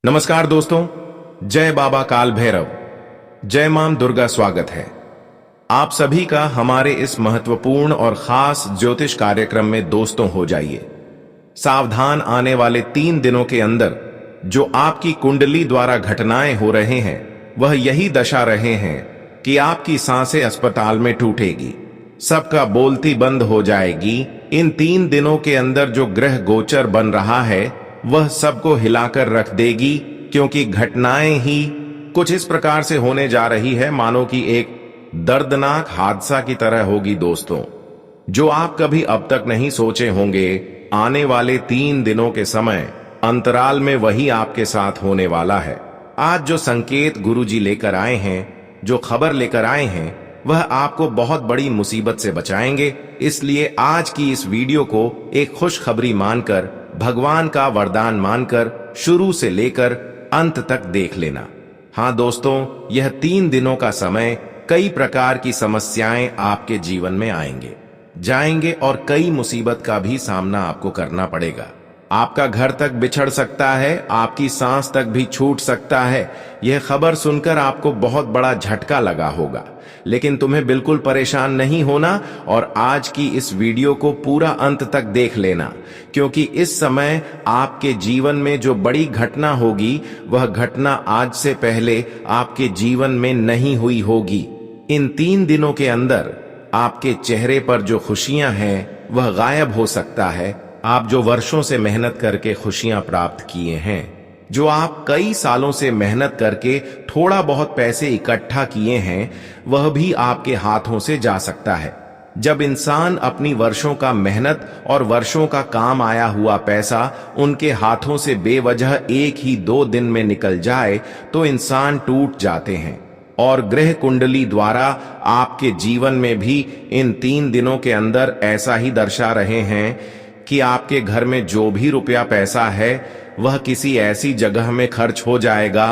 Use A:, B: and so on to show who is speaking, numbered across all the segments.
A: नमस्कार दोस्तों, जय बाबा काल भैरव, जय मां दुर्गा। स्वागत है आप सभी का हमारे इस महत्वपूर्ण और खास ज्योतिष कार्यक्रम में। दोस्तों हो जाइए सावधान। आने वाले 3 दिनों के अंदर जो आपकी कुंडली द्वारा घटनाएं हो रहे हैं वह यही दशा रहे हैं कि आपकी सांसें अस्पताल में टूटेगी, सबका बोलती बंद हो जाएगी। इन 3 दिनों के अंदर जो ग्रह गोचर बन रहा है वह सबको हिलाकर रख देगी, क्योंकि घटनाएं ही कुछ इस प्रकार से होने जा रही है मानो कि एक दर्दनाक हादसा की तरह होगी दोस्तों, जो आप कभी अब तक नहीं सोचे होंगे। आने वाले 3 दिनों के समय अंतराल में वही आपके साथ होने वाला है। आज जो संकेत गुरुजी लेकर आए हैं, जो खबर लेकर आए हैं, वह आपको बहुत बड़ी मुसीबत से बचाएंगे। इसलिए आज की इस वीडियो को एक खुशखबरी मानकर, भगवान का वरदान मानकर शुरू से लेकर अंत तक देख लेना। हाँ दोस्तों, यह 3 दिनों का समय कई प्रकार की समस्याएं आपके जीवन में आएंगे जाएंगे और कई मुसीबत का भी सामना आपको करना पड़ेगा। आपका घर तक बिछड़ सकता है, आपकी सांस तक भी छूट सकता है। यह खबर सुनकर आपको बहुत बड़ा झटका लगा होगा, लेकिन तुम्हें बिल्कुल परेशान नहीं होना और आज की इस वीडियो को पूरा अंत तक देख लेना, क्योंकि इस समय आपके जीवन में जो बड़ी घटना होगी वह घटना आज से पहले आपके जीवन में नहीं हुई होगी। इन 3 दिनों के अंदर आपके चेहरे पर जो खुशियां हैं वह गायब हो सकता है। आप जो वर्षों से मेहनत करके खुशियां प्राप्त किए हैं, जो आप कई सालों से मेहनत करके थोड़ा बहुत पैसे इकट्ठा किए हैं, वह भी आपके हाथों से जा सकता है। जब इंसान अपनी वर्षों का मेहनत और वर्षों का काम आया हुआ पैसा उनके हाथों से बेवजह 1 ही 2 दिन में निकल जाए तो इंसान टूट जाते हैं। और ग्रह कुंडली द्वारा आपके जीवन में भी इन 3 दिनों के अंदर ऐसा ही दर्शा रहे हैं कि आपके घर में जो भी रुपया पैसा है वह किसी ऐसी जगह में खर्च हो जाएगा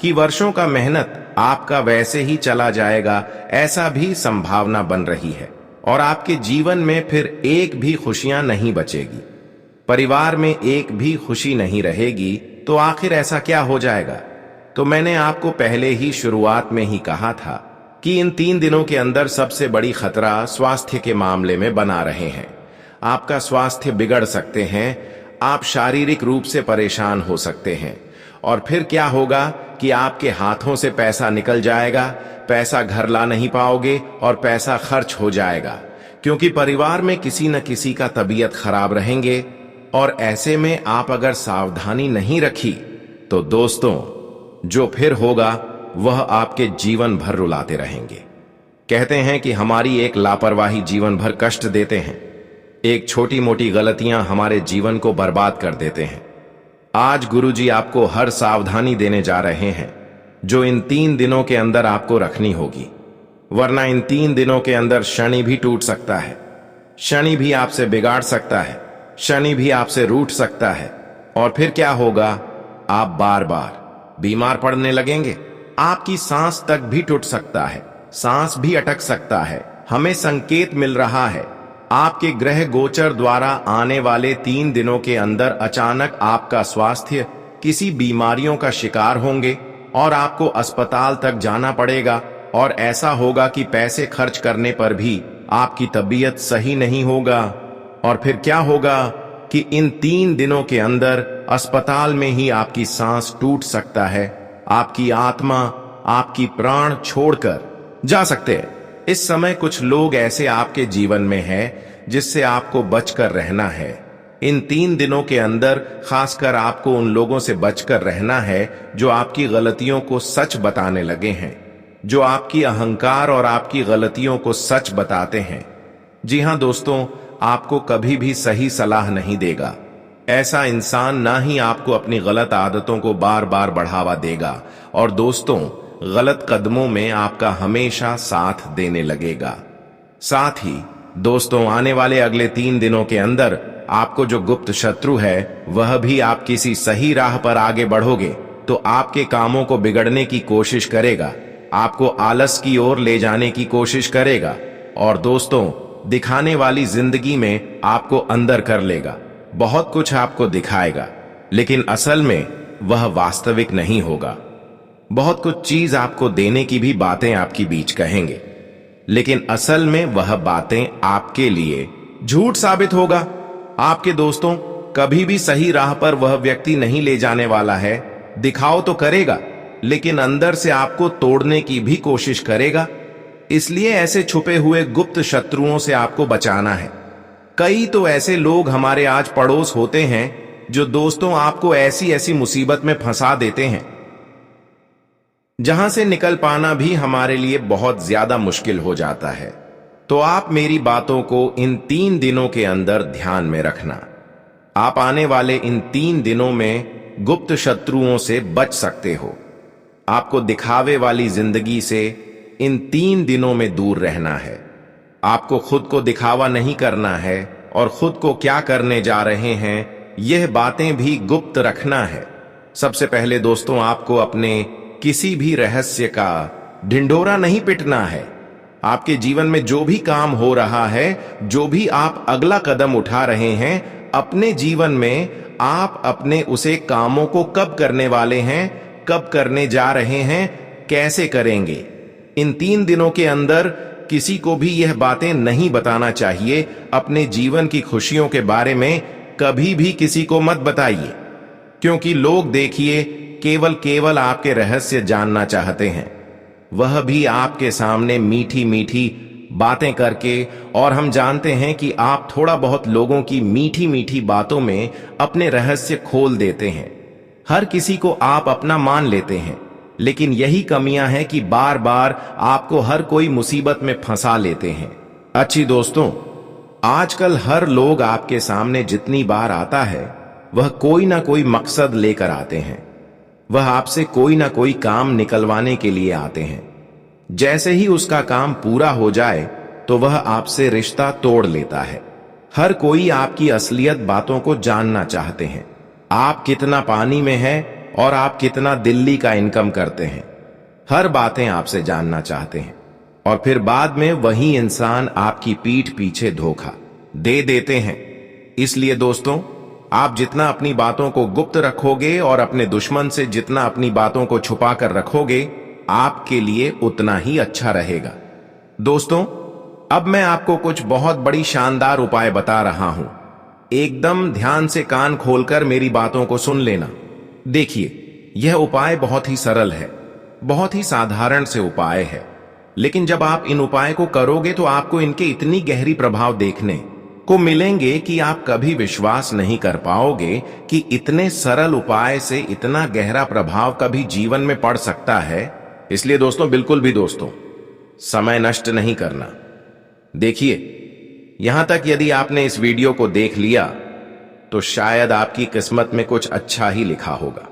A: कि वर्षों का मेहनत आपका वैसे ही चला जाएगा, ऐसा भी संभावना बन रही है। और आपके जीवन में फिर एक भी खुशियां नहीं बचेगी, परिवार में एक भी खुशी नहीं रहेगी। तो आखिर ऐसा क्या हो जाएगा? तो मैंने आपको पहले ही शुरुआत में ही कहा था कि इन 3 दिनों के अंदर सबसे बड़ी खतरा स्वास्थ्य के मामले में बना रहे हैं। आपका स्वास्थ्य बिगड़ सकते हैं, आप शारीरिक रूप से परेशान हो सकते हैं। और फिर क्या होगा कि आपके हाथों से पैसा निकल जाएगा, पैसा घर ला नहीं पाओगे और पैसा खर्च हो जाएगा, क्योंकि परिवार में किसी न किसी का तबीयत खराब रहेंगे। और ऐसे में आप अगर सावधानी नहीं रखी तो दोस्तों जो फिर होगा वह आपके जीवन भर रुलाते रहेंगे। कहते हैं कि हमारी एक लापरवाही जीवन भर कष्ट देते हैं, एक छोटी मोटी गलतियां हमारे जीवन को बर्बाद कर देते हैं। आज गुरुजी आपको हर सावधानी देने जा रहे हैं जो इन 3 दिनों के अंदर आपको रखनी होगी, वरना इन 3 दिनों के अंदर शनि भी टूट सकता है, शनि भी आपसे बिगाड़ सकता है, शनि भी आपसे रूठ सकता है। और फिर क्या होगा? आप बार बार बीमार पड़ने लगेंगे, आपकी सांस तक भी टूट सकता है, सांस भी अटक सकता है। हमें संकेत मिल रहा है आपके ग्रह गोचर द्वारा आने वाले 3 दिनों के अंदर अचानक आपका स्वास्थ्य किसी बीमारियों का शिकार होंगे और आपको अस्पताल तक जाना पड़ेगा। और ऐसा होगा कि पैसे खर्च करने पर भी आपकी तबीयत सही नहीं होगा। और फिर क्या होगा कि इन 3 दिनों के अंदर अस्पताल में ही आपकी सांस टूट सकता है, आपकी आत्मा, आपकी प्राण छोड़कर जा सकते हैं। इस समय कुछ लोग ऐसे आपके जीवन में हैं जिससे आपको बचकर रहना है। इन 3 दिनों के अंदर खासकर आपको उन लोगों से बचकर रहना है जो आपकी गलतियों को सच बताने लगे हैं, जो आपकी अहंकार और आपकी गलतियों को सच बताते हैं। जी हां दोस्तों, आपको कभी भी सही सलाह नहीं देगा। ऐसा इंसान ना ही आपको अपनी गलत आदतों को बार बार बढ़ावा देगा और दोस्तों गलत कदमों में आपका हमेशा साथ देने लगेगा। साथ ही दोस्तों आने वाले अगले 3 दिनों के अंदर आपको जो गुप्त शत्रु है वह भी, आप किसी सही राह पर आगे बढ़ोगे तो आपके कामों को बिगड़ने की कोशिश करेगा, आपको आलस की ओर ले जाने की कोशिश करेगा और दोस्तों दिखाने वाली जिंदगी में आपको अंदर कर लेगा। बहुत कुछ आपको दिखाएगा, लेकिन असल में वह वास्तविक नहीं होगा। बहुत कुछ चीज आपको देने की भी बातें आपकी बीच कहेंगे, लेकिन असल में वह बातें आपके लिए झूठ साबित होगा। आपके दोस्तों कभी भी सही राह पर वह व्यक्ति नहीं ले जाने वाला है। दिखाओ तो करेगा, लेकिन अंदर से आपको तोड़ने की भी कोशिश करेगा। इसलिए ऐसे छुपे हुए गुप्त शत्रुओं से आपको बचाना है। कई तो ऐसे लोग हमारे आज पड़ोस होते हैं जो दोस्तों आपको ऐसी ऐसी मुसीबत में फंसा देते हैं जहां से निकल पाना भी हमारे लिए बहुत ज्यादा मुश्किल हो जाता है। तो आप मेरी बातों को इन 3 दिनों के अंदर ध्यान में रखना। आप आने वाले इन 3 दिनों में गुप्त शत्रुओं से बच सकते हो। आपको दिखावे वाली जिंदगी से इन 3 दिनों में दूर रहना है। आपको खुद को दिखावा नहीं करना है और खुद को क्या करने जा रहे हैं यह बातें भी गुप्त रखना है। सबसे पहले दोस्तों आपको अपने किसी भी रहस्य का ढिंढोरा नहीं पिटना है। आपके जीवन में जो भी काम हो रहा है, जो भी आप अगला कदम उठा रहे हैं अपने जीवन में, आप अपने उसे कामों को कब करने वाले हैं, कब करने जा रहे हैं, कैसे करेंगे, इन 3 दिनों के अंदर किसी को भी यह बातें नहीं बताना चाहिए। अपने जीवन की खुशियों के बारे में कभी भी किसी को मत बताइए, क्योंकि लोग देखिए केवल आपके रहस्य जानना चाहते हैं, वह भी आपके सामने मीठी मीठी बातें करके। और हम जानते हैं कि आप थोड़ा बहुत लोगों की मीठी मीठी बातों में अपने रहस्य खोल देते हैं। हर किसी को आप अपना मान लेते हैं, लेकिन यही कमियां हैं कि बार बार आपको हर कोई मुसीबत में फंसा लेते हैं। अच्छी दोस्तों, आजकल हर लोग आपके सामने जितनी बार आता है वह कोई ना कोई मकसद लेकर आते हैं। वह आपसे कोई ना कोई काम निकलवाने के लिए आते हैं। जैसे ही उसका काम पूरा हो जाए तो वह आपसे रिश्ता तोड़ लेता है। हर कोई आपकी असलियत बातों को जानना चाहते हैं। आप कितना पानी में हैं और आप कितना दिल्ली का इनकम करते हैं, हर बातें आपसे जानना चाहते हैं। और फिर बाद में वही इंसान आपकी पीठ पीछे धोखा दे देते हैं। इसलिए दोस्तों, आप जितना अपनी बातों को गुप्त रखोगे और अपने दुश्मन से जितना अपनी बातों को छुपा कर रखोगे, आपके लिए उतना ही अच्छा रहेगा। दोस्तों, अब मैं आपको कुछ बहुत बड़ी शानदार उपाय बता रहा हूं। एकदम ध्यान से कान खोलकर मेरी बातों को सुन लेना। देखिए, यह उपाय बहुत ही सरल है, बहुत ही साधारण से उपाय है, लेकिन जब आप इन उपाय को करोगे तो आपको इनके इतनी गहरी प्रभाव देखने को मिलेंगे कि आप कभी विश्वास नहीं कर पाओगे कि इतने सरल उपाय से इतना गहरा प्रभाव कभी जीवन में पड़ सकता है। इसलिए दोस्तों, बिल्कुल भी दोस्तों समय नष्ट नहीं करना। देखिए, यहां तक यदि आपने इस वीडियो को देख लिया तो शायद आपकी किस्मत में कुछ अच्छा ही लिखा होगा।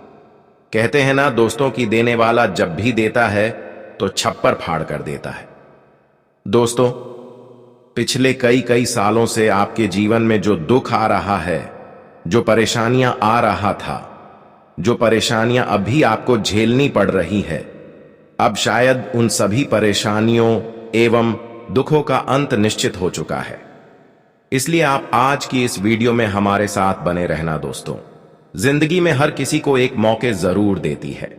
A: कहते हैं ना, दोस्तों की देने वाला जब भी देता है तो छप्पर फाड़ कर देता है। दोस्तों, पिछले कई सालों से आपके जीवन में जो दुख आ रहा है, जो परेशानियां आ रहा था, जो परेशानियां अभी आपको झेलनी पड़ रही है, अब शायद उन सभी परेशानियों एवं दुखों का अंत निश्चित हो चुका है। इसलिए आप आज की इस वीडियो में हमारे साथ बने रहना। दोस्तों, जिंदगी में हर किसी को एक मौके जरूर देती है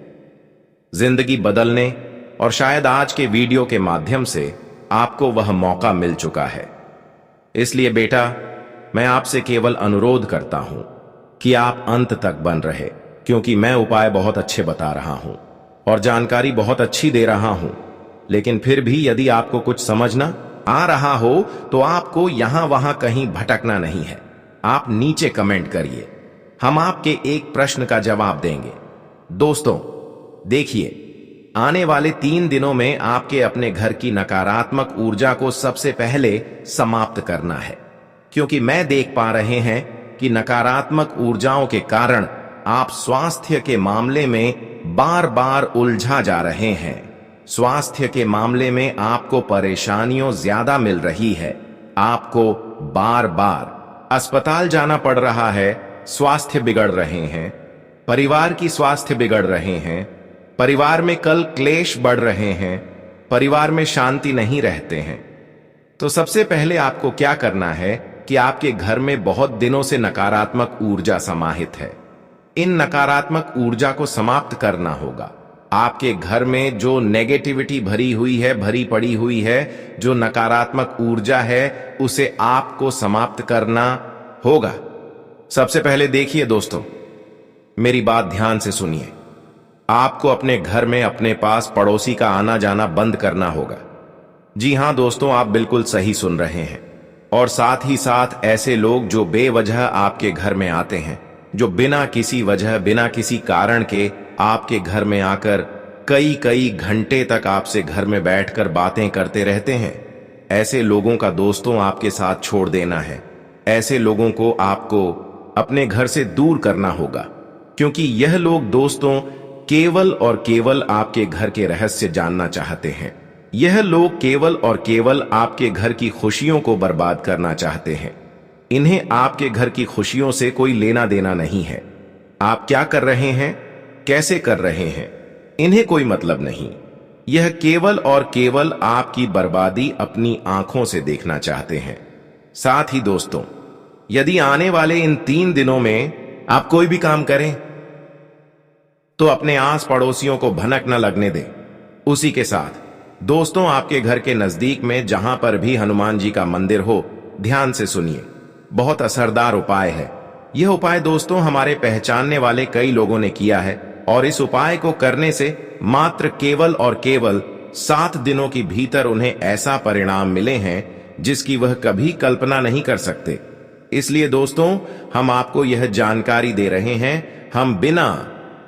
A: जिंदगी बदलने, और शायद आज के वीडियो के माध्यम से आपको वह मौका मिल चुका है। इसलिए बेटा, मैं आपसे केवल अनुरोध करता हूं कि आप अंत तक बन रहे, क्योंकि मैं उपाय बहुत अच्छे बता रहा हूं और जानकारी बहुत अच्छी दे रहा हूं। लेकिन फिर भी यदि आपको कुछ समझना आ रहा हो तो आपको यहां वहां कहीं भटकना नहीं है। आप नीचे कमेंट करिए, हम आपके एक प्रश्न का जवाब देंगे। दोस्तों देखिए, आने वाले 3 दिनों में आपके अपने घर की नकारात्मक ऊर्जा को सबसे पहले समाप्त करना है, क्योंकि मैं देख पा रहे हैं कि नकारात्मक ऊर्जाओं के कारण आप स्वास्थ्य के मामले में बार बार उलझा जा रहे हैं। स्वास्थ्य के मामले में आपको परेशानियों ज्यादा मिल रही है। आपको बार बार अस्पताल जाना पड़ रहा है, स्वास्थ्य बिगड़ रहे हैं, परिवार की स्वास्थ्य बिगड़ रहे हैं, परिवार में कल क्लेश बढ़ रहे हैं, परिवार में शांति नहीं रहते हैं। तो सबसे पहले आपको क्या करना है कि आपके घर में बहुत दिनों से नकारात्मक ऊर्जा समाहित है। इन नकारात्मक ऊर्जा को समाप्त करना होगा। आपके घर में जो नेगेटिविटी भरी हुई है, भरी पड़ी हुई है, जो नकारात्मक ऊर्जा है, उसे आपको समाप्त करना होगा। सबसे पहले देखिए दोस्तों, मेरी बात ध्यान से सुनिए। आपको अपने घर में अपने पास पड़ोसी का आना जाना बंद करना होगा। जी हां दोस्तों, आप बिल्कुल सही सुन रहे हैं। और साथ ही साथ ऐसे लोग जो बेवजह आपके घर में आते हैं, जो बिना किसी वजह, बिना किसी कारण के आपके घर में आकर कई घंटे तक आपसे घर में बैठकर बातें करते रहते हैं, ऐसे लोगों का दोस्तों आपके साथ छोड़ देना है। ऐसे लोगों को आपको अपने घर से दूर करना होगा, क्योंकि यह लोग दोस्तों केवल और केवल आपके घर के रहस्य जानना चाहते हैं। यह लोग केवल और केवल आपके घर की खुशियों को बर्बाद करना चाहते हैं। इन्हें आपके घर की खुशियों से कोई लेना देना नहीं है। आप क्या कर रहे हैं, कैसे कर रहे हैं, इन्हें कोई मतलब नहीं। यह केवल और केवल आपकी बर्बादी अपनी आंखों से देखना चाहते हैं। साथ ही दोस्तों, यदि आने वाले इन 3 दिनों में आप कोई भी काम करें तो अपने आस पड़ोसियों को भनक न लगने दें। उसी के साथ दोस्तों, आपके घर के नजदीक में जहां पर भी हनुमान जी का मंदिर हो, ध्यान से सुनिए, बहुत असरदार उपाय है। यह उपाय दोस्तों हमारे पहचानने वाले कई लोगों ने किया है, और इस उपाय को करने से मात्र केवल और केवल 7 दिनों के भीतर उन्हें ऐसा परिणाम मिले हैं जिसकी वह कभी कल्पना नहीं कर सकते। इसलिए दोस्तों, हम आपको यह जानकारी दे रहे हैं। हम बिना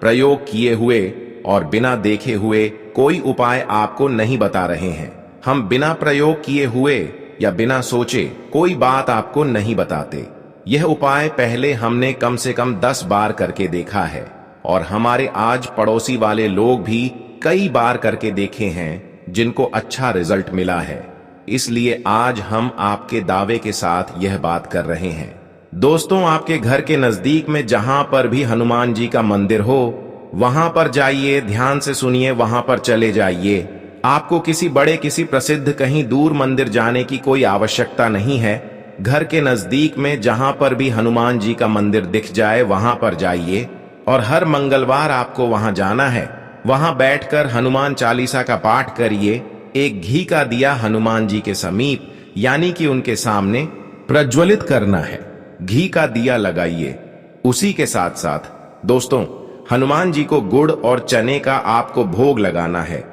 A: प्रयोग किए हुए और बिना देखे हुए कोई उपाय आपको नहीं बता रहे हैं। हम बिना प्रयोग किए हुए या बिना सोचे कोई बात आपको नहीं बताते। यह उपाय पहले हमने कम से कम 10 बार करके देखा है, और हमारे आज पड़ोसी वाले लोग भी कई बार करके देखे हैं, जिनको अच्छा रिजल्ट मिला है। इसलिए आज हम आपके दावे के साथ यह बात कर रहे हैं। दोस्तों, आपके घर के नजदीक में जहां पर भी हनुमान जी का मंदिर हो, वहां पर जाइए, ध्यान से सुनिए, वहां पर चले जाइए। आपको किसी बड़े, किसी प्रसिद्ध, कहीं दूर मंदिर जाने की कोई आवश्यकता नहीं है। घर के नजदीक में जहां पर भी हनुमान जी का मंदिर दिख जाए, वहां पर जाइए, और हर मंगलवार आपको वहां जाना है। वहां बैठकर हनुमान चालीसा का पाठ करिए। एक घी का दिया हनुमान जी के समीप, यानी कि उनके सामने प्रज्वलित करना है। घी का दिया लगाइए। उसी के साथ साथ दोस्तों, हनुमान जी को गुड़ और चने का आपको भोग लगाना है।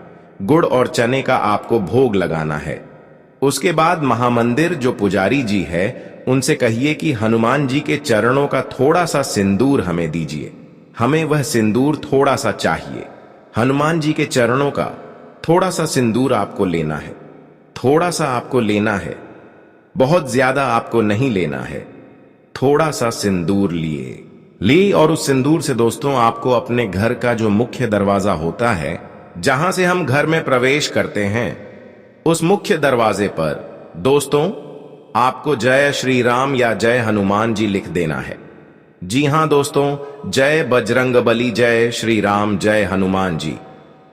A: गुड़ और चने का आपको भोग लगाना है। उसके बाद महामंदिर जो पुजारी जी है, उनसे कहिए कि हनुमान जी के चरणों का थोड़ा सा सिंदूर हमें दीजिए। हमें वह सिंदूर थोड़ा सा चाहिए। हनुमान जी के चरणों का थोड़ा सा सिंदूर आपको लेना है। थोड़ा सा आपको लेना है, बहुत ज्यादा आपको नहीं लेना है। थोड़ा सा सिंदूर लिए और उस सिंदूर से दोस्तों आपको अपने घर का जो मुख्य दरवाजा होता है, जहां से हम घर में प्रवेश करते हैं, उस मुख्य दरवाजे पर दोस्तों आपको जय श्री राम या जय हनुमान जी लिख देना है। जी हां दोस्तों, जय बजरंगबली, जय श्री राम, जय हनुमान जी।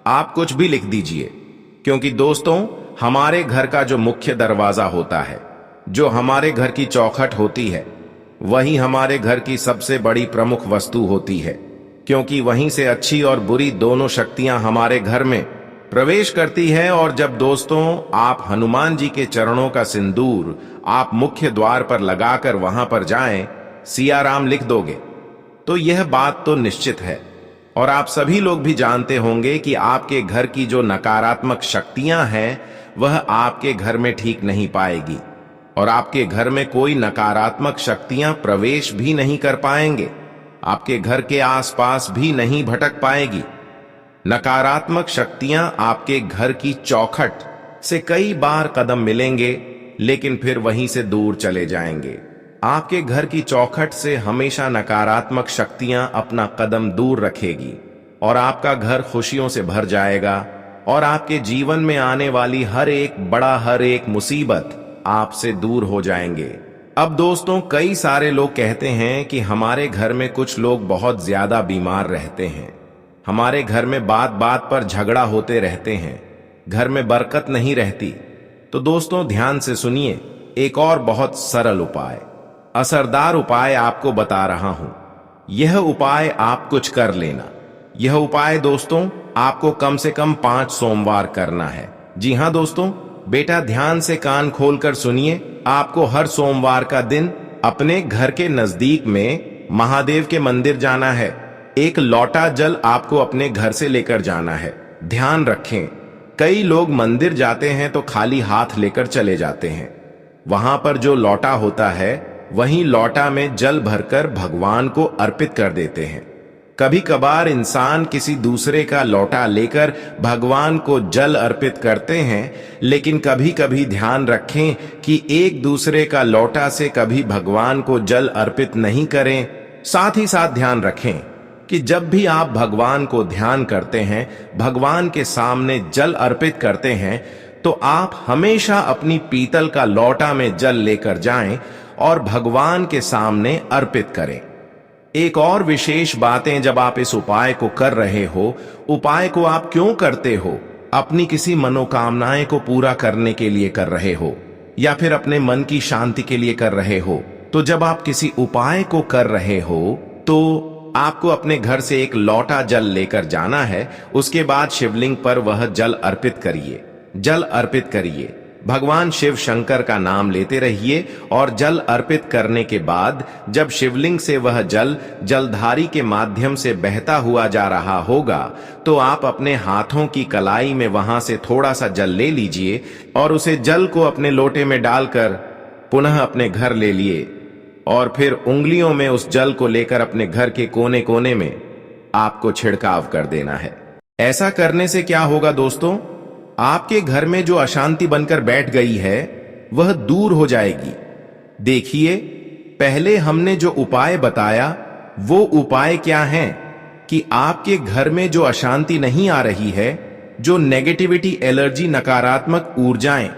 A: आप कुछ भी लिख दीजिए, क्योंकि दोस्तों हमारे घर का जो मुख्य दरवाजा होता है, जो हमारे घर की चौखट होती है, वही हमारे घर की सबसे बड़ी प्रमुख वस्तु होती है, क्योंकि वहीं से अच्छी और बुरी दोनों शक्तियां हमारे घर में प्रवेश करती है। और जब दोस्तों आप हनुमान जी के चरणों का सिंदूर आप मुख्य द्वार पर लगाकर वहां पर जाएं, सिया राम लिख दोगे, तो यह बात तो निश्चित है, और आप सभी लोग भी जानते होंगे कि आपके घर की जो नकारात्मक शक्तियां हैं, वह आपके घर में ठीक नहीं पाएगी, और आपके घर में कोई नकारात्मक शक्तियां प्रवेश भी नहीं कर पाएंगे। आपके घर के आसपास भी नहीं भटक पाएगी। नकारात्मक शक्तियां आपके घर की चौखट से कई बार कदम मिलेंगे, लेकिन फिर वहीं से दूर चले जाएंगे। आपके घर की चौखट से हमेशा नकारात्मक शक्तियां अपना कदम दूर रखेगी, और आपका घर खुशियों से भर जाएगा, और आपके जीवन में आने वाली हर एक मुसीबत आपसे दूर हो जाएंगे। अब दोस्तों कई सारे लोग कहते हैं कि हमारे घर में कुछ लोग बहुत ज्यादा बीमार रहते हैं, हमारे घर में बात बात पर झगड़ा होते रहते हैं, घर में बरकत नहीं रहती। तो दोस्तों ध्यान से सुनिए, एक और बहुत सरल उपाय, असरदार उपाय आपको बता रहा हूं। यह उपाय आप कुछ कर लेना। यह उपाय दोस्तों आपको कम से कम 5 सोमवार करना है। जी हाँ दोस्तों, बेटा ध्यान से कान खोलकर सुनिए। आपको हर सोमवार का दिन अपने घर के नजदीक में महादेव के मंदिर जाना है। एक लोटा जल आपको अपने घर से लेकर जाना है। ध्यान रखें, कई लोग मंदिर जाते हैं तो खाली हाथ लेकर चले जाते हैं। वहां पर जो लोटा होता है वहीं लोटा में जल भरकर भगवान को अर्पित कर देते हैं। कभी कभार इंसान किसी दूसरे का लोटा लेकर भगवान को जल अर्पित करते हैं, लेकिन कभी कभी ध्यान रखें कि एक दूसरे का लोटा से कभी भगवान को जल अर्पित नहीं करें। साथ ही साथ ध्यान रखें कि जब भी आप भगवान को ध्यान करते हैं, भगवान के सामने जल अर्पित करते हैं, तो आप हमेशा अपनी पीतल का लोटा में जल लेकर जाएं और भगवान के सामने अर्पित करें। एक और विशेष बातें, जब आप इस उपाय को कर रहे हो, उपाय को आप क्यों करते हो? अपनी किसी मनोकामनाएं को पूरा करने के लिए कर रहे हो या फिर अपने मन की शांति के लिए कर रहे हो? तो जब आप किसी उपाय को कर रहे हो तो आपको अपने घर से एक लोटा जल लेकर जाना है। उसके बाद शिवलिंग पर वह जल अर्पित करिए। जल अर्पित करिए, भगवान शिव शंकर का नाम लेते रहिए और जल अर्पित करने के बाद जब शिवलिंग से वह जल जलधारी के माध्यम से बहता हुआ जा रहा होगा, तो आप अपने हाथों की कलाई में वहां से थोड़ा सा जल ले लीजिए और उसे जल को अपने लोटे में डालकर पुनः अपने घर ले लिए और फिर उंगलियों में उस जल को लेकर अपने घर के कोने कोने में आपको छिड़काव कर देना है। ऐसा करने से क्या होगा दोस्तों? आपके घर में जो अशांति बनकर बैठ गई है वह दूर हो जाएगी। देखिए, पहले हमने जो उपाय बताया वो उपाय क्या है कि आपके घर में जो अशांति नहीं आ रही है, जो नेगेटिविटी, एलर्जी, नकारात्मक ऊर्जाएं,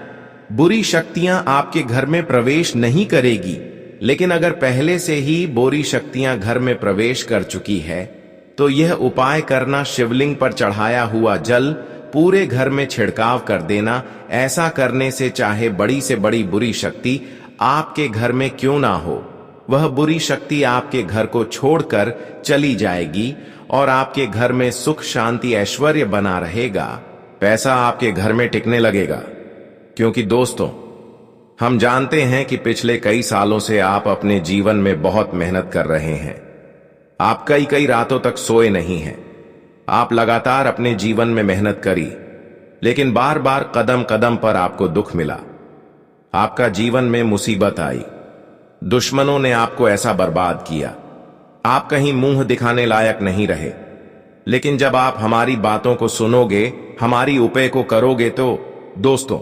A: बुरी शक्तियां आपके घर में प्रवेश नहीं करेगी। लेकिन अगर पहले से ही बुरी शक्तियां घर में प्रवेश कर चुकी है तो यह उपाय करना, शिवलिंग पर चढ़ाया हुआ जल पूरे घर में छिड़काव कर देना। ऐसा करने से चाहे बड़ी से बड़ी बुरी शक्ति आपके घर में क्यों ना हो, वह बुरी शक्ति आपके घर को छोड़कर चली जाएगी और आपके घर में सुख, शांति, ऐश्वर्य बना रहेगा। पैसा आपके घर में टिकने लगेगा। क्योंकि दोस्तों, हम जानते हैं कि पिछले कई सालों से आप अपने जीवन में बहुत मेहनत कर रहे हैं। आप कई कई रातों तक सोए नहीं हैं। आप लगातार अपने जीवन में मेहनत करी, लेकिन बार बार कदम कदम पर आपको दुख मिला। आपका जीवन में मुसीबत आई, दुश्मनों ने आपको ऐसा बर्बाद किया, आप कहीं मुंह दिखाने लायक नहीं रहे। लेकिन जब आप हमारी बातों को सुनोगे, हमारी उपाय को करोगे, तो दोस्तों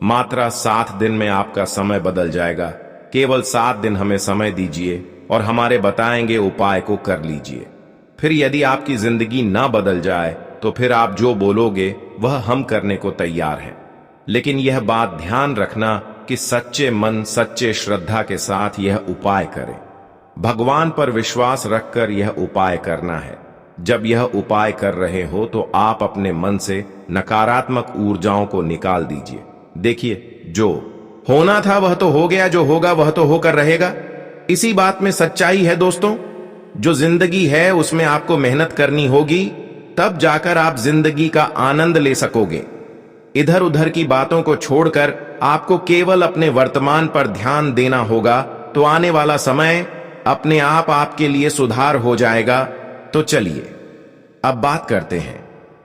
A: मात्र 7 दिन में आपका समय बदल जाएगा। केवल 7 दिन हमें समय दीजिए और हमारे बताएंगे उपाय को कर लीजिए। फिर यदि आपकी जिंदगी ना बदल जाए तो फिर आप जो बोलोगे वह हम करने को तैयार हैं। लेकिन यह बात ध्यान रखना कि सच्चे मन, सच्चे श्रद्धा के साथ यह उपाय करें। भगवान पर विश्वास रखकर यह उपाय करना है। जब यह उपाय कर रहे हो तो आप अपने मन से नकारात्मक ऊर्जाओं को निकाल दीजिए। देखिए, जो होना था वह तो हो गया, जो होगा वह तो होकर रहेगा। इसी बात में सच्चाई है दोस्तों। जो जिंदगी है उसमें आपको मेहनत करनी होगी, तब जाकर आप जिंदगी का आनंद ले सकोगे। इधर उधर की बातों को छोड़कर आपको केवल अपने वर्तमान पर ध्यान देना होगा, तो आने वाला समय अपने आप आपके लिए सुधार हो जाएगा। तो चलिए अब बात करते हैं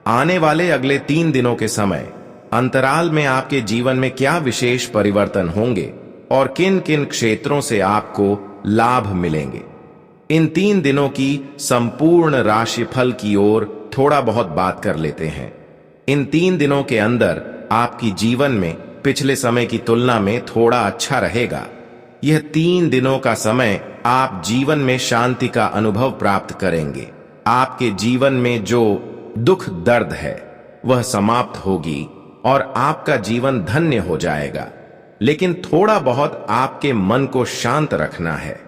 A: आने वाले अगले 3 दिनों के समय अंतराल में आपके जीवन में क्या विशेष परिवर्तन होंगे और किन किन क्षेत्रों से आपको लाभ मिलेंगे। इन 3 दिनों की संपूर्ण राशिफल की ओर थोड़ा बहुत बात कर लेते हैं। इन 3 दिनों के अंदर आपकी जीवन में पिछले समय की तुलना में थोड़ा अच्छा रहेगा। यह 3 दिनों का समय आप जीवन में शांति का अनुभव प्राप्त करेंगे। आपके जीवन में जो दुख, दर्द है वह समाप्त होगी और आपका जीवन धन्य हो जाएगा। लेकिन थोड़ा बहुत आपके मन को शांत रखना है।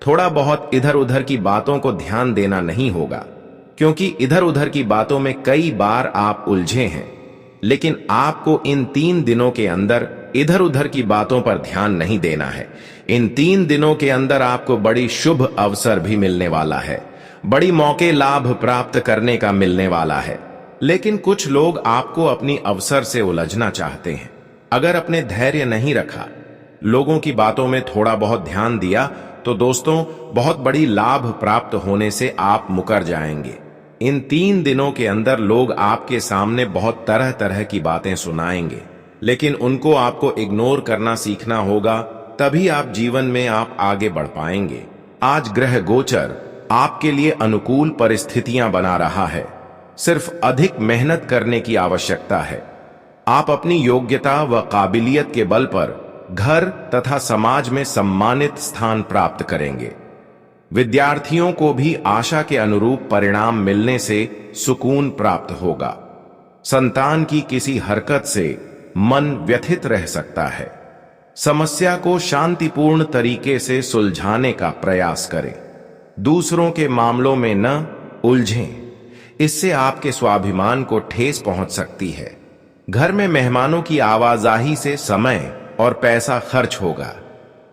A: थोड़ा बहुत इधर उधर की बातों को ध्यान देना नहीं होगा, क्योंकि इधर उधर की बातों में कई बार आप उलझे हैं। लेकिन आपको इन 3 दिनों के अंदर इधर उधर की बातों पर ध्यान नहीं देना है। इन 3 दिनों के अंदर आपको बड़ी शुभ अवसर भी मिलने वाला है। बड़ी मौके लाभ प्राप्त करने का मिलने वाला है। लेकिन कुछ लोग आपको अपनी अवसर से उलझना चाहते हैं। अगर अपने धैर्य नहीं रखा, लोगों की बातों में थोड़ा बहुत ध्यान दिया, तो दोस्तों बहुत बड़ी लाभ प्राप्त होने से आप मुकर जाएंगे। इन 3 दिनों के अंदर लोग आपके सामने बहुत तरह तरह की बातें सुनाएंगे, लेकिन उनको आपको इग्नोर करना सीखना होगा, तभी आप जीवन में आप आगे बढ़ पाएंगे। आज ग्रह गोचर आपके लिए अनुकूल परिस्थितियां बना रहा है। सिर्फ अधिक मेहनत करने की आवश्यकता है। आप अपनी योग्यता व काबिलियत के बल पर घर तथा समाज में सम्मानित स्थान प्राप्त करेंगे। विद्यार्थियों को भी आशा के अनुरूप परिणाम मिलने से सुकून प्राप्त होगा। संतान की किसी हरकत से मन व्यथित रह सकता है। समस्या को शांतिपूर्ण तरीके से सुलझाने का प्रयास करें। दूसरों के मामलों में न उलझें, इससे आपके स्वाभिमान को ठेस पहुंच सकती है। घर में मेहमानों की आवाजाही से समय और पैसा खर्च होगा।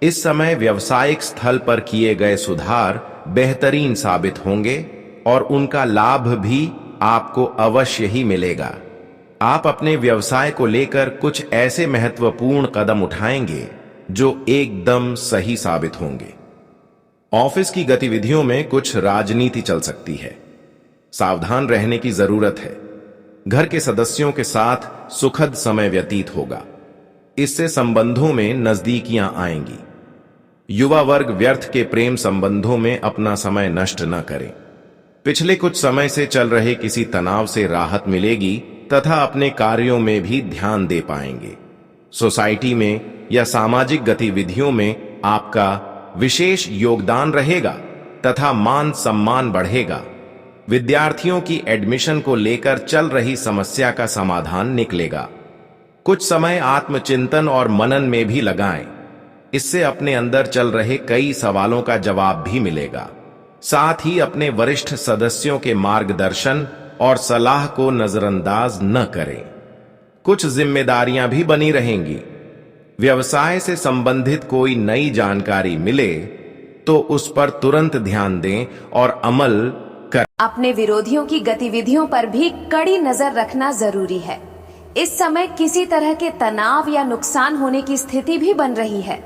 A: इस समय व्यवसायिक स्थल पर किए गए सुधार बेहतरीन साबित होंगे और उनका लाभ भी आपको अवश्य ही मिलेगा। आप अपने व्यवसाय को लेकर कुछ ऐसे महत्वपूर्ण कदम उठाएंगे जो एकदम सही साबित होंगे। ऑफिस की गतिविधियों में कुछ राजनीति चल सकती है, सावधान रहने की जरूरत है। घर के सदस्यों के साथ सुखद समय व्यतीत होगा, इससे संबंधों में नजदीकियां आएंगी। युवा वर्ग व्यर्थ के प्रेम संबंधों में अपना समय नष्ट न करें। पिछले कुछ समय से चल रहे किसी तनाव से राहत मिलेगी तथा अपने कार्यों में भी ध्यान दे पाएंगे। सोसाइटी में या सामाजिक गतिविधियों में आपका विशेष योगदान रहेगा तथा मान सम्मान बढ़ेगा। विद्यार्थियों की एडमिशन को लेकर चल रही समस्या का समाधान निकलेगा। कुछ समय आत्मचिंतन और मनन में भी लगाएं, इससे अपने अंदर चल रहे कई सवालों का जवाब भी मिलेगा। साथ ही अपने वरिष्ठ सदस्यों के मार्गदर्शन और सलाह को नजरअंदाज न करें। कुछ जिम्मेदारियां भी बनी रहेंगी। व्यवसाय से संबंधित कोई नई जानकारी मिले तो उस पर तुरंत ध्यान दें और अमल कर।
B: अपने विरोधियों की गतिविधियों पर भी कड़ी नजर रखना जरूरी है। इस समय किसी तरह के तनाव या नुकसान होने की स्थिति भी बन रही है।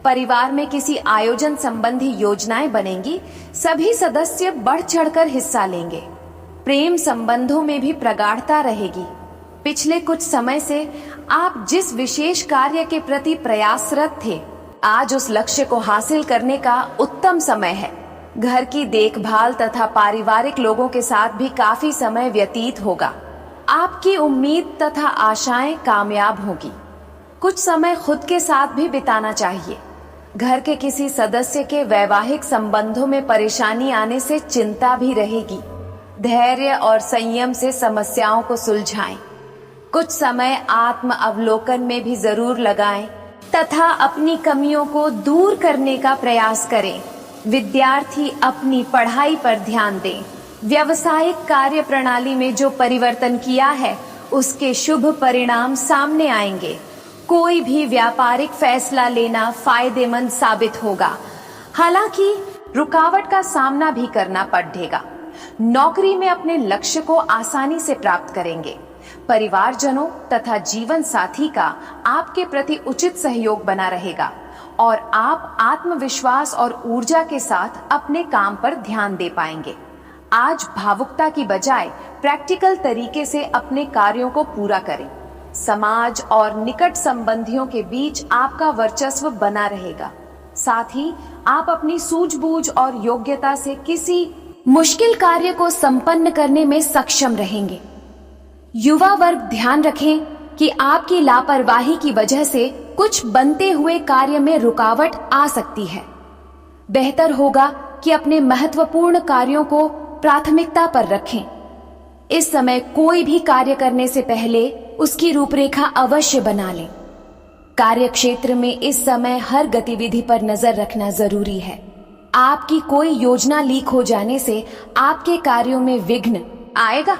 B: परिवार में किसी आयोजन संबंधी योजनाएं बनेंगी। सभी सदस्य बढ़ चढ़कर हिस्सा लेंगे। प्रेम संबंधों में भी प्रगाढ़ता रहेगी। पिछले कुछ समय से आप जिस विशेष कार्य के प्रति प्रयासरत थे, आज उस लक्ष्य को हासिल करने का उत्तम समय है। घर की देखभाल तथा पारिवारिक लोगों के साथ भी काफी समय व्यतीत होगा। आपकी उम्मीद तथा आशाएं कामयाब होगी। कुछ समय खुद के साथ भी बिताना चाहिए। घर के किसी सदस्य के वैवाहिक संबंधों में परेशानी आने से चिंता भी रहेगी। धैर्य और संयम से समस्याओं को सुलझाएं। कुछ समय आत्म अवलोकन में भी जरूर लगाएं तथा अपनी कमियों को दूर करने का प्रयास करें। विद्यार्थी अपनी पढ़ाई पर ध्यान दें। व्यावसायिक कार्य प्रणाली में जो परिवर्तन किया है, उसके शुभ परिणाम सामने आएंगे। कोई भी व्यापारिक फैसला लेना फायदेमंद साबित होगा। हालांकि रुकावट का सामना भी करना पड़ेगा। नौकरी में अपने लक्ष्य को आसानी से प्राप्त करेंगे। परिवारजनों तथा जीवन साथी का आपके प्रति उचित सहयोग बना रहेगा और आप आत्मविश्वास और ऊर्जा के साथ अपने काम पर ध्यान दे पाएंगे। आज भावुकता की बजाय प्रैक्टिकल तरीके से अपने कार्यों को पूरा करें। समाज और निकट संबंधियों के बीच आपका वर्चस्व बना रहेगा। साथ ही आप अपनी सूझबूझ और योग्यता से किसी मुश्किल कार्य को संपन्न करने में सक्षम रहेंगे। युवा वर्ग ध्यान रखें कि आपकी लापरवाही की वजह से कुछ बनते हुए कार्य में रुकावट आ सकती है। बेहतर होगा कि अपने महत्वपूर्ण कार्यों को प्राथमिकता पर रखें। इस समय कोई भी कार्य करने से पहले उसकी रूपरेखा अवश्य बना लें। कार्यक्षेत्र में इस समय हर गतिविधि पर नजर रखना जरूरी है। आपकी कोई योजना लीक हो जाने से आपके कार्यों में विघ्न आएगा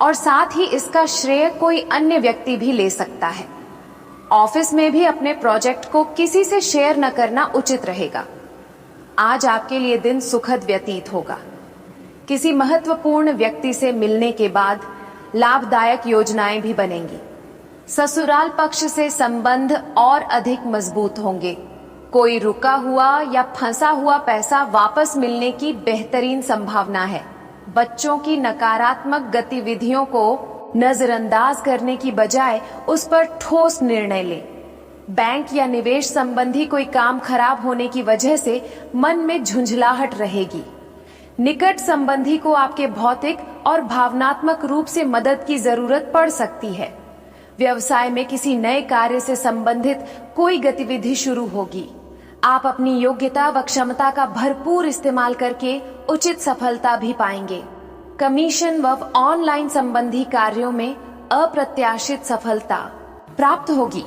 B: और साथ ही इसका श्रेय कोई अन्य व्यक्ति भी ले सकता है। ऑफिस में भी अपने प्रोजेक्ट को किसी से शेयर न करना उचित रहेगा। आज आपके लिए दिन सुखद व्यतीत होगा। किसी महत्वपूर्ण व्यक्ति से मिलने के बाद लाभदायक योजनाएं भी बनेंगी। ससुराल पक्ष से संबंध और अधिक मजबूत होंगे। कोई रुका हुआ या फंसा हुआ पैसा वापस मिलने की बेहतरीन संभावना है। बच्चों की नकारात्मक गतिविधियों को नजरअंदाज करने की बजाय उस पर ठोस निर्णय लें। बैंक या निवेश संबंधी कोई काम खराब होने की वजह से मन में झुंझलाहट रहेगी। निकट संबंधी को आपके भौतिक और भावनात्मक रूप से मदद की जरूरत पड़ सकती है। व्यवसाय में किसी नए कार्य से संबंधित कोई गतिविधि शुरू होगी। आप अपनी योग्यता व क्षमता का भरपूर इस्तेमाल करके उचित सफलता भी पाएंगे। कमीशन व ऑनलाइन संबंधी कार्यों में अप्रत्याशित सफलता प्राप्त होगी।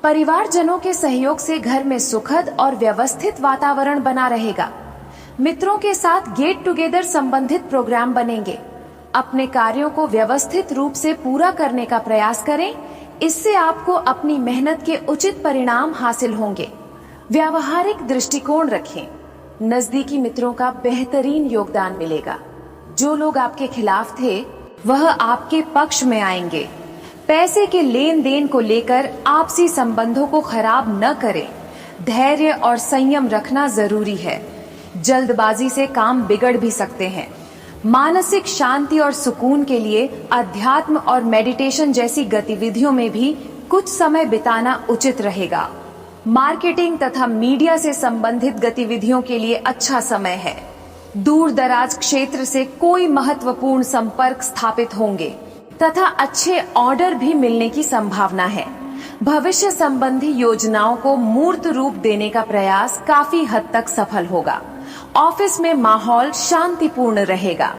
B: परिवारजनों के सहयोग से घर में सुखद और व्यवस्थित वातावरण बना रहेगा। मित्रों के साथ गेट टुगेदर संबंधित प्रोग्राम बनेंगे। अपने कार्यों को व्यवस्थित रूप से पूरा करने का प्रयास करें। इससे आपको अपनी मेहनत के उचित परिणाम हासिल होंगे। व्यावहारिक दृष्टिकोण रखें। नजदीकी मित्रों का बेहतरीन योगदान मिलेगा। जो लोग आपके खिलाफ थे वह आपके पक्ष में आएंगे। पैसे के लेन देन को लेकर आपसी संबंधों को खराब न करें। धैर्य और संयम रखना जरूरी है। जल्दबाजी से काम बिगड़ भी सकते हैं। मानसिक शांति और सुकून के लिए अध्यात्म और मेडिटेशन जैसी गतिविधियों में भी कुछ समय बिताना उचित रहेगा। मार्केटिंग तथा मीडिया से संबंधित गतिविधियों के लिए अच्छा समय है। दूर दराज क्षेत्र से कोई महत्वपूर्ण संपर्क स्थापित होंगे तथा अच्छे ऑर्डर भी मिलने की संभावना है। भविष्य संबंधी योजनाओं को मूर्त रूप देने का प्रयास काफी हद तक सफल होगा। ऑफिस में माहौल शांतिपूर्ण रहेगा।